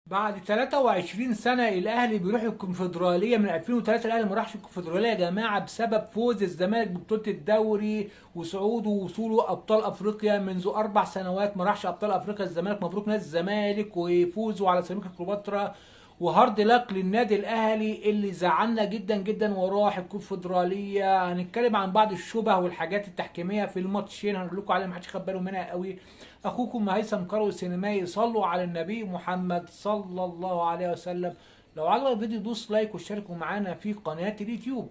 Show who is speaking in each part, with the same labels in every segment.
Speaker 1: بعد 23 سنة الأهلي بيروح الكونفدرالية. من 2003 الأهلي ما راحش الكونفدرالية يا جماعة بسبب فوز الزمالك ببطولة الدوري وصعوده ووصوله أبطال أفريقيا. منذ 4 سنوات ما راحش أبطال أفريقيا الزمالك. مبروك نادي الزمالك وفوزوا على سيراميكا كليوباترا، وهارد لك للنادي الأهلي اللي زعلنا جدا جدا وراح الكونفدرالية. هنتكلم عن بعض الشبه والحاجات التحكيمية في الماتشين هنقول لكم عليها، محدش خد باله منها قوي. اخوكم هيثم كروي السينمائي. صلوا على النبي محمد صلى الله عليه وسلم. لو عجبك الفيديو دوس لايك واشتركوا معانا في قناة اليوتيوب.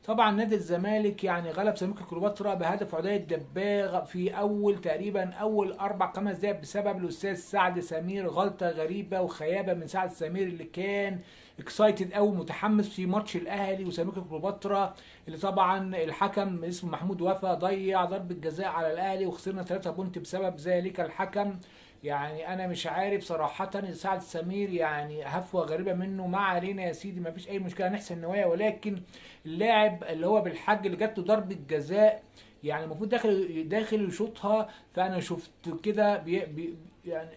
Speaker 1: طبعا نادي الزمالك يعني غلب سيراميكا كليوباترا بهدف عدي الدباغ في اول 4 5 دقايق بسبب الاستاذ سعد سمير. غلطه غريبه وخيابه من سعد سمير اللي كان اكسايتد او متحمس في ماتش الاهلي وسيراميكا كليوباترا، اللي طبعا الحكم اسمه محمود وفا ضيع ضربه جزاء على الاهلي وخسرنا 3 بونت بسبب ذلك الحكم. يعني انا مش عارف صراحه سعد سمير، يعني هفوه غريبه منه. ما علينا يا سيدي، ما فيش اي مشكله نحسن النوايا، ولكن اللاعب اللي هو بالحج اللي جات له ضربه جزاء يعني المفروض داخل يشوطها. فانا شفت كده يعني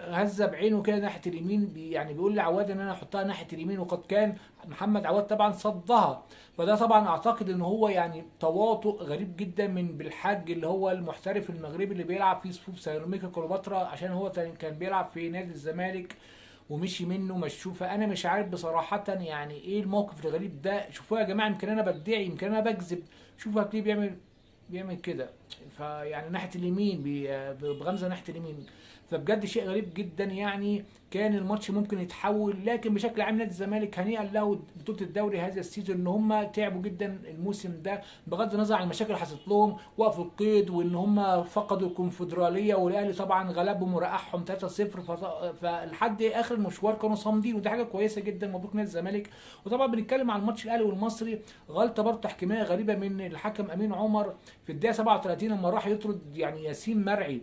Speaker 1: هز بعينه كده ناحيه اليمين، يعني بيقول لعواد ان انا احطها ناحيه اليمين، وقد كان محمد عواد طبعا صدها. فده طبعا اعتقد ان هو يعني تواطؤ غريب جدا من بالحج اللي هو المحترف المغربي اللي بيلعب في صفوف سيراميكا كليوباترا، عشان هو كان بيلعب في نادي الزمالك ومشي منه مشوه. فانا مش عارف بصراحه يعني ايه الموقف الغريب ده. شوفوا يا جماعه، يمكن انا بدعي، يمكن انا بكذب. شوفوا هتلاقيه بيعمل كده. فيعني ناحيه اليمين بغمزه ناحيه اليمين. فبجد شيء غريب جدا. يعني كان الماتش ممكن يتحول، لكن بشكل عام نادي الزمالك هنيئا له بطوله الدوري هذا السيزون، ان هم تعبوا جدا الموسم ده بغض النظر عن المشاكل اللي حصلت لهم، وقفوا القيد وان هم فقدوا الكونفدراليه، والاهلي طبعا غلبهم ورقعهم 3-0. فلحد اخر المشوار كانوا صامدين، ودي حاجه كويسه جدا. مبروك نادي الزمالك. وطبعا بنتكلم عن ماتش الاهلي والمصري، غلطه برضه تحكيميه غريبه من الحكم امين عمر في الدقيقه 37 لما راح يطرد يعني ياسين مرعي.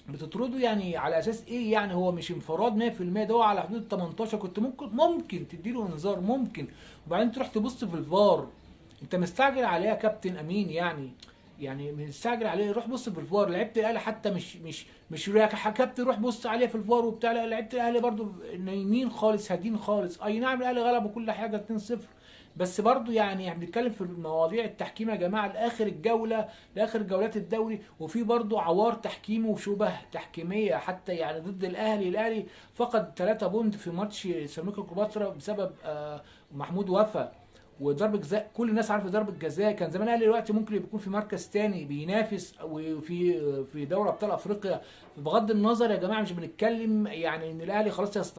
Speaker 1: بتطرده يعني على اساس ايه؟ يعني هو مش انفراد 100%، ده هو على حدود 18. كنت ممكن تديله انذار ممكن، وبعدين تروح تبص في الفار. انت مستعجل عليه يا كابتن امين؟ يعني مستعجل عليه. روح بص في الفار. لعيبه الاهلي حتى مش يا كابتن روح بص عليه في الفار وبتاع. لا، لعيبه الاهلي برضو نايمين خالص، هادين خالص. اي نعم الاهلي غلب وكل حاجه 2-0، بس برضو يعني احنا بنتكلم في مواضيع التحكيم يا جماعه لاخر الجوله، لاخر جولات الدوري. وفي برضو عوار تحكيمي وشبه تحكيميه حتى يعني ضد الاهلي فقد 3 بونت في ماتش سيراميكا كليوباترا بسبب محمود وفا وضربة جزاء. كل الناس عارفه ضربة جزاء. كان زمان الاهلي دلوقتي ممكن يكون في مركز تاني بينافس وفي دوري ابطال افريقيا. بغض النظر يا جماعه، مش بنتكلم يعني ان الاهلي خلاص